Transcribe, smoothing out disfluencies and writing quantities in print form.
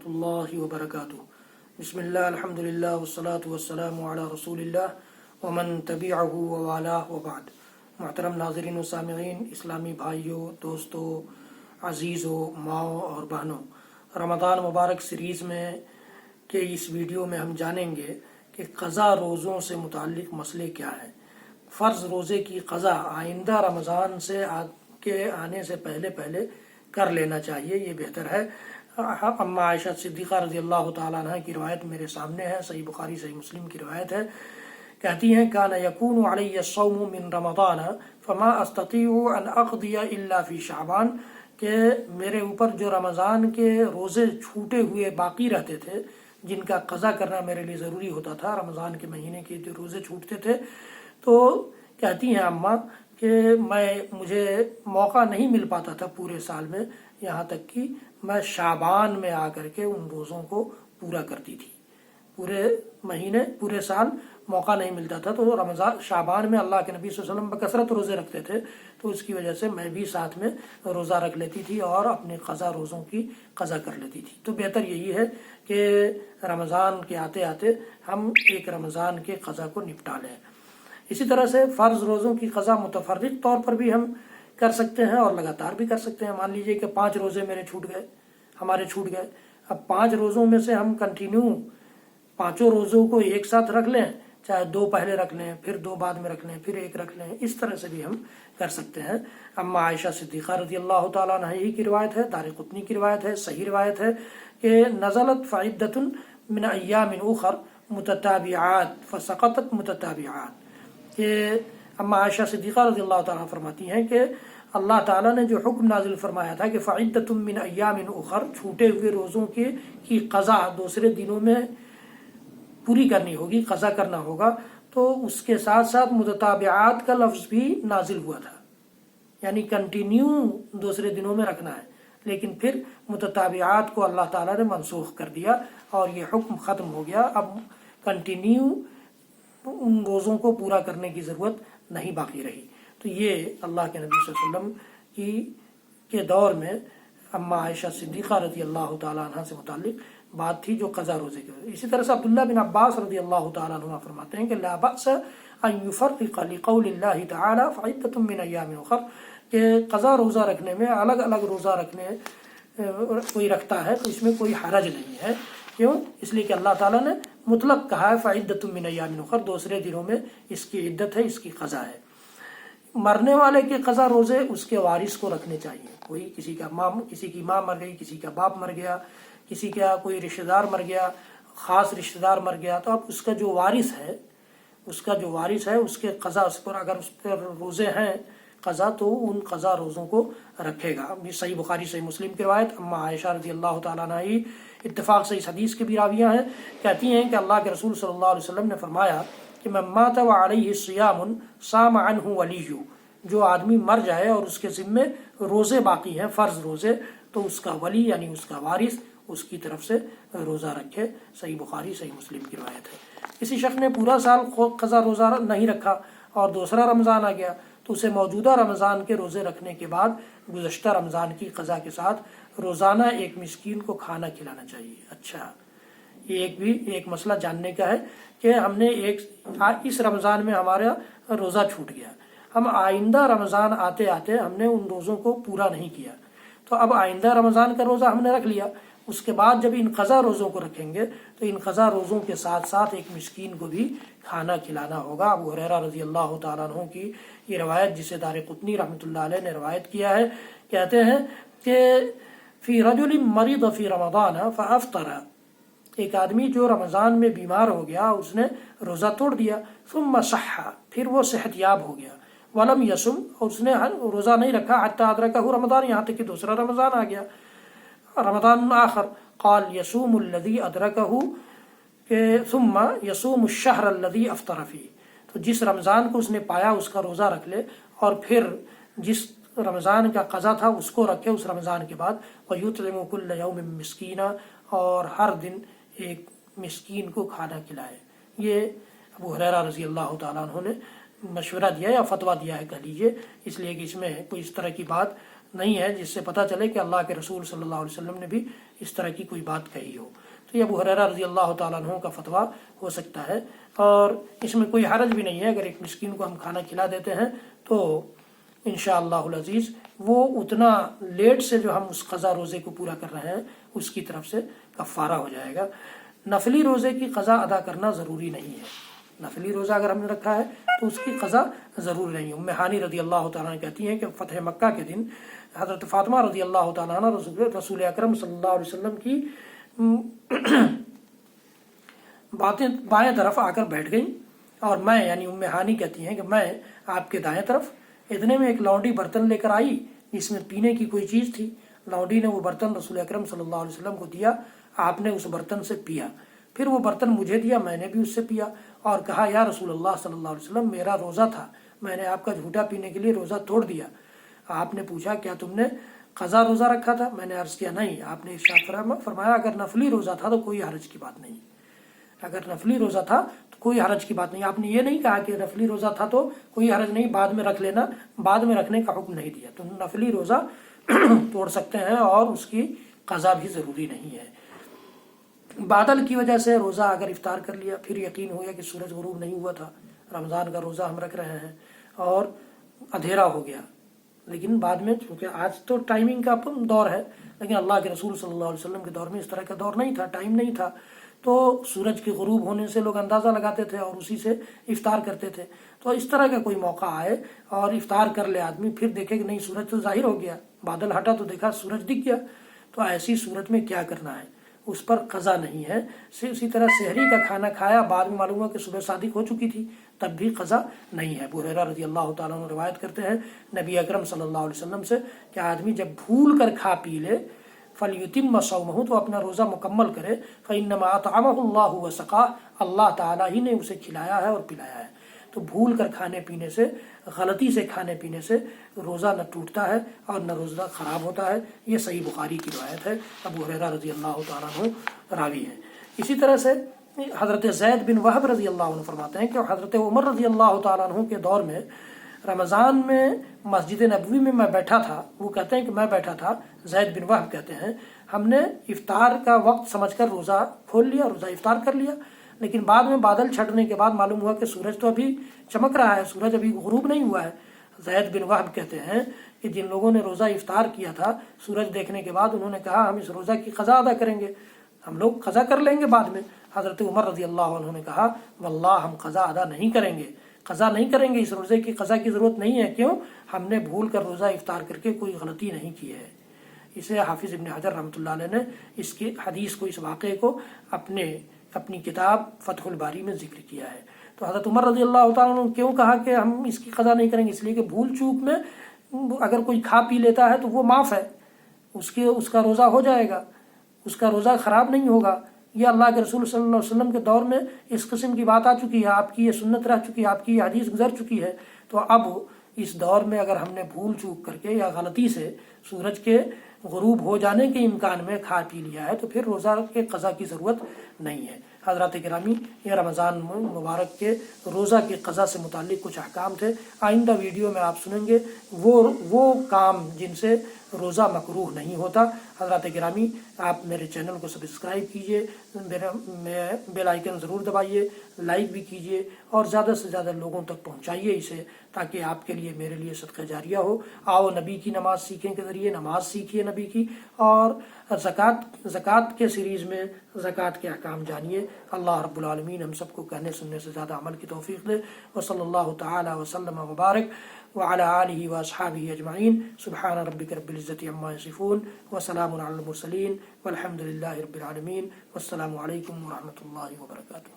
الله وبركاته. بسم الله الحمد لله والصلاة والسلام على رسول الله ومن تبعه ووالاه وبعد. محترم ناظرین و سامعین، اسلامی بھائیوں، دوستوں، عزیزوں، ماؤں اور بہنوں، رمضان مبارک سیریز میں کے اس ویڈیو میں ہم جانیں گے کہ قضا روزوں سے متعلق مسئلے کیا ہیں۔ فرض روزے کی قضا آئندہ رمضان سے کے آنے سے پہلے کر لینا چاہیے، یہ بہتر ہے۔ اما عائشہ صدیقہ رضی اللہ تعالیٰ عنہ کی روایت میرے سامنے ہے، صحیح بخاری صحیح مسلم کی روایت ہے، کہتی ہیں کان یکون علی الصوم من رمضان فما استطیع ان اقضی الا فی شعبان، کہ میرے اوپر جو رمضان کے روزے چھوٹے ہوئے باقی رہتے تھے، جن کا قضا کرنا میرے لیے ضروری ہوتا تھا، رمضان کے مہینے کے جو روزے چھوٹتے تھے، تو کہتی ہیں اماں کہ مجھے موقع نہیں مل پاتا تھا پورے سال میں، یہاں تک کہ میں شعبان میں آ کر کے ان روزوں کو پورا کرتی تھی۔ پورے مہینے پورے سال موقع نہیں ملتا تھا، تو رمضان شعبان میں اللہ کے نبی صلی اللہ علیہ وسلم بکثرت روزے رکھتے تھے، تو اس کی وجہ سے میں بھی ساتھ میں روزہ رکھ لیتی تھی اور اپنے قضا روزوں کی قضا کر لیتی تھی۔ تو بہتر یہی ہے کہ رمضان کے آتے آتے ہم ایک رمضان کے قضا کو نپٹا لیں۔ اسی طرح سے فرض روزوں کی قضا متفرق طور پر بھی ہم کر سکتے ہیں اور لگاتار بھی کر سکتے ہیں۔ مان لیجئے کہ 5 روزے ہمارے چھوٹ گئے، اب 5 روزوں میں سے ہم کنٹینیو 5 روزوں کو ایک ساتھ رکھ لیں، چاہے 2 پہلے رکھ لیں، پھر 2 بعد میں رکھ لیں، پھر 1 رکھ لیں، اس طرح سے بھی ہم کر سکتے ہیں۔ اما عائشہ صدیقہ رضی اللہ تعالیٰ عنہ کی روایت ہے، دارقطنی کی روایت ہے، صحیح روایت ہے کہ نزلت فعدۃ من ایام اخر متتابعات فسقطت متتابعات، کہ اما عائشہ صدیقہ رضی اللہ تعالیٰ فرماتی ہیں کہ اللہ تعالیٰ نے جو حکم نازل فرمایا تھا کہ فعدۃ من ایام اخر، چھوٹے ہوئے روزوں کی قضا دوسرے دنوں میں پوری کرنی ہوگی، قضا کرنا ہوگا، تو اس کے ساتھ ساتھ متتابعات کا لفظ بھی نازل ہوا تھا، یعنی کنٹینیو دوسرے دنوں میں رکھنا ہے، لیکن پھر متتابعات کو اللہ تعالیٰ نے منسوخ کر دیا اور یہ حکم ختم ہو گیا۔ اب کنٹینیو ان روزوں کو پورا کرنے کی ضرورت نہیں باقی رہی۔ تو یہ اللہ کے نبی صلی اللہ علیہ وسلم کے دور میں اما عائشہ صدیقہ رضی اللہ تعالیٰ عنہ سے متعلق بات تھی جو قضا روزے کی۔ اسی طرح سے عبداللہ بن عباس رضی اللہ تعالیٰ عنہ فرماتے ہیں کہ لا بأس ان یفرق لقول اللہ تعالی فعدۃ من ایام اخر، کہ قضا روزہ رکھنے میں الگ الگ روزہ رکھنے کوئی رکھتا ہے تو اس میں کوئی حرج نہیں ہے۔ کیوں؟ اس لیے کہ اللہ تعالیٰ نے مطلق کہا ہے فعدۃ من ایام اخر، دوسرے دنوں میں اس کی عدت ہے، اس کی قضا ہے۔ مرنے والے کے قضا روزے اس کے وارث کو رکھنے چاہیے۔ کوئی کسی کی ماں مر گئی، کسی کا باپ مر گیا، کسی کا کوئی رشتہ دار مر گیا، خاص رشتہ دار مر گیا، تو اب اس کا جو وارث ہے اس کے قضا، اس پر اگر اس پر روزے ہیں قضا، تو ان قضا روزوں کو رکھے گا۔ صحیح بخاری صحیح مسلم کی روایت، اما عائشہ رضی اللہ تعالیٰ عنہ اتفاق سے اس حدیث کے بھی راویہ ہیں، کہتی ہیں کہ اللہ کے رسول صلی اللہ علیہ وسلم نے فرمایا کہ من مات وعلیہ صیام صام عنہ ولیہ، جو آدمی مر جائے اور اس کے ذمے روزے باقی ہیں، فرض روزے، تو اس کا ولی یعنی اس کا وارث اس کی طرف سے روزہ رکھے۔ صحیح بخاری صحیح مسلم کی روایت ہے۔ کسی شخص نے پورا سال قضا روزہ نہیں رکھا اور دوسرا رمضان آ گیا، تو اسے موجودہ رمضان کے روزے رکھنے کے بعد گزشتہ رمضان کی قضا کے ساتھ روزانہ ایک مسکین کو کھانا کھلانا چاہیے۔ اچھا، یہ ایک مسئلہ جاننے کا ہے کہ ہم نے اس رمضان میں ہمارا روزہ چھوٹ گیا، ہم آئندہ رمضان آتے آتے ہم نے ان روزوں کو پورا نہیں کیا، تو اب آئندہ رمضان کا روزہ ہم نے رکھ لیا، اس کے بعد جب ان قضا روزوں کو رکھیں گے تو ان قضا روزوں کے ساتھ ساتھ ایک مسکین کو بھی کھانا کھلانا ہوگا۔ ابو ہریرہ رضی اللہ تعالیٰ عنہ کی یہ روایت، جسے دارقطنی رحمۃ اللہ علیہ نے روایت کیا ہے، کہتے ہیں کہ فی رجل مرض فی رمضان فافطر، ایک آدمی جو رمضان میں بیمار ہو گیا، اس نے روزہ توڑ دیا، ثم صح، پھر وہ صحت یاب ہو گیا، ولم یصم، اور اس نے روزہ نہیں رکھا، حتی ادرکہ رمضان، یہاں تک کہ دوسرا رمضان آ گیا، رمضان آخر، قال یصوم الذی ادرکہ ثم یصوم الشہر الذی افطر فیہ، تو جس رمضان کو اس نے پایا اس کا روزہ رکھ لے، اور پھر جس رمضان کا قضا تھا اس کو رکھے اس رمضان کے بعد، وَيُطْعِمُ كُلَّ يَوْمٍ مِسْكِينًا، اور ہر دن ایک مسکین کو کھانا کھلائے۔ یہ ابو ہریرہ رضی اللہ تعالیٰ عنہ نے مشورہ دیا یا فتویٰ دیا ہے کہہ لیجیے، اس لیے کہ اس میں کوئی اس طرح کی بات نہیں ہے جس سے پتہ چلے کہ اللہ کے رسول صلی اللہ علیہ وسلم نے بھی اس طرح کی کوئی بات کہی ہو۔ تو یہ ابو ہریرہ رضی اللہ تعالیٰ عنہ کا فتویٰ ہو سکتا ہے، اور اس میں کوئی حرج بھی نہیں ہے۔ اگر ایک مسکین کو ہم کھانا کھلا دیتے ہیں تو انشاءاللہ العزیز وہ اتنا لیٹ سے جو ہم اس قضا روزے کو پورا کر رہے ہیں اس کی طرف سے کفارہ ہو جائے گا۔ نفلی روزے کی قضا ادا کرنا ضروری نہیں ہے۔ نفلی روزہ اگر ہم نے رکھا ہے تو اس کی قضا ضروری نہیں ہے۔ ام ہانی رضی اللہ تعالیٰ عنہ کہتی ہیں کہ فتح مکہ کے دن حضرت فاطمہ رضی اللہ تعالیٰ عنہ رسول اکرم صلی اللہ علیہ وسلم کی بائیں طرف آ کر بیٹھ گئیں، اور میں یعنی ام ہانی کہتی ہیں کہ میں آپ کے دائیں طرف، اتنے میں ایک لونڈی برتن لے کر آئی جس میں پینے کی کوئی چیز تھی۔ لونڈی نے وہ برتن رسول اکرم صلی اللہ علیہ وسلم کو دیا، آپ نے اس برتن سے پیا، پھر وہ برتن مجھے دیا، میں نے بھی اس سے پیا، اور کہا یا رسول اللہ صلی اللہ علیہ وسلم میرا روزہ تھا، میں نے آپ کا جھوٹا پینے کے لیے روزہ توڑ دیا۔ آپ نے پوچھا کیا تم نے قضا روزہ رکھا تھا؟ میں نے عرض کیا نہیں۔ آپ نے ارشاد فرمایا اگر نفلی روزہ تھا تو کوئی حرج کی بات نہیں، اگر نفلی روزہ تھا تو کوئی حرج کی بات نہیں۔ آپ نے یہ نہیں کہا کہ نفلی روزہ تھا تو کوئی حرج نہیں، بعد میں رکھ لینا، بعد میں رکھنے کا حکم نہیں دیا۔ تو نفلی روزہ توڑ سکتے ہیں اور اس کی قضا بھی ضروری نہیں ہے۔ بادل کی وجہ سے روزہ اگر افطار کر لیا، پھر یقین ہو گیا کہ سورج غروب نہیں ہوا تھا، رمضان کا روزہ ہم رکھ رہے ہیں اور اندھیرا ہو گیا، لیکن بعد میں چونکہ آج تو ٹائمنگ کا دور ہے، لیکن اللہ کے رسول صلی اللہ علیہ وسلم کے دور میں اس طرح کا دور نہیں تھا، ٹائم نہیں تھا، تو سورج کے غروب ہونے سے لوگ اندازہ لگاتے تھے اور اسی سے افطار کرتے تھے۔ تو اس طرح کا کوئی موقع آئے اور افطار کر لے آدمی، پھر دیکھے کہ نہیں سورج تو ظاہر ہو گیا، بادل ہٹا تو دیکھا سورج دکھ گیا، تو ایسی صورت میں کیا کرنا ہے؟ اس پر قضا نہیں ہے۔ اسی طرح سحری کا کھانا کھایا، بعد میں معلوم ہوا کہ صبح صادق ہو چکی تھی، تب بھی قضا نہیں ہے۔ ابو ہریرہ رضی اللہ تعالیٰ عنہ روایت کرتے ہیں نبی اکرم صلی اللہ علیہ وسلم سے کہ آدمی جب بھول کر کھا پی لے فَلْيُتِمَّ صَوْمَهُ، تو اپنا روزہ مکمل کرے، فَإِنَّمَا أَطْعَمَهُ اللَّهُ وَسَقَاهُ، اللہ تعالیٰ ہی نے اسے کھلایا ہے اور پلایا ہے۔ تو بھول کر کھانے پینے سے، غلطی سے کھانے پینے سے روزہ نہ ٹوٹتا ہے اور نہ روزہ خراب ہوتا ہے۔ یہ صحیح بخاری کی روایت ہے، ابو ہریرہ رضی اللہ تعالیٰ عنہ راوی ہیں۔ اسی طرح سے حضرت زید بن وہب رضی اللہ عنہ فرماتے ہیں کہ حضرت عمر رضی اللہ تعالیٰ عنہ کے دور میں رمضان میں مسجد نبوی میں بیٹھا تھا، وہ کہتے ہیں کہ میں بیٹھا تھا، زید بن وہب کہتے ہیں ہم نے افطار کا وقت سمجھ کر روزہ کھول لیا، روزہ افطار کر لیا، لیکن بعد میں بادل چھٹنے کے بعد معلوم ہوا کہ سورج تو ابھی چمک رہا ہے، سورج ابھی غروب نہیں ہوا ہے۔ زید بن وہب کہتے ہیں کہ جن لوگوں نے روزہ افطار کیا تھا، سورج دیکھنے کے بعد انہوں نے کہا ہم اس روزہ کی قضا ادا کریں گے، ہم لوگ قضا کر لیں گے بعد میں۔ حضرت عمر رضی اللہ عنہ نے کہا واللہ ہم قضا ادا نہیں کریں گے، قضا نہیں کریں گے، اس روزے کی قضا کی ضرورت نہیں ہے۔ کیوں؟ ہم نے بھول کر روزہ افطار کر کے کوئی غلطی نہیں کی ہے۔ اسے حافظ ابن حجر رحمۃ اللہ علیہ نے اس کی حدیث کو، اس واقعے کو اپنی کتاب فتح الباری میں ذکر کیا ہے۔ تو حضرت عمر رضی اللہ تعالیٰ نے کیوں کہا کہ ہم اس کی قضا نہیں کریں گے؟ اس لیے کہ بھول چوک میں اگر کوئی کھا پی لیتا ہے تو وہ معاف ہے، اس کا روزہ ہو جائے گا، اس کا روزہ خراب نہیں ہوگا۔ یہ اللہ کے رسول صلی اللہ علیہ وسلم کے دور میں اس قسم کی بات آ چکی ہے، آپ کی یہ سنت رہ چکی ہے، آپ کی یہ حدیث گزر چکی ہے۔ تو اب اس دور میں اگر ہم نے بھول چوک کر کے یا غلطی سے سورج کے غروب ہو جانے کے امکان میں کھا پی لیا ہے تو پھر روزہ کے قضا کی ضرورت نہیں ہے۔ حضرات گرامی، یہ رمضان مبارک کے روزہ کے قضا سے متعلق کچھ احکام تھے۔ آئندہ ویڈیو میں آپ سنیں گے وہ کام جن سے روزہ مکروہ نہیں ہوتا۔ حضرات گرامی، آپ میرے چینل کو سبسکرائب کیجئے، بیل آئیکن ضرور دبائیے، لائک بھی کیجئے اور زیادہ سے زیادہ لوگوں تک پہنچائیے اسے، تاکہ آپ کے لیے میرے لیے صدقہ جاریہ ہو۔ آؤ نبی کی نماز سیکھیں کے ذریعے نماز سیکھیے نبی کی، اور زکوٰۃ کے سیریز میں زکوٰۃ کے احکام جانیے۔ اللہ رب العالمین ہم سب کو کہنے سننے سے زیادہ عمل کی توفیق دے۔ وصلی اللہ تعالی وسلم وبارک وعلی آلہ واصحابہ اجمعین۔ سبحان ربک رب العزۃ عما یصفون وسلام علی المرسلین والحمد للہ رب العالمین۔ والسلام علیکم ورحمۃ اللہ وبرکاتہ۔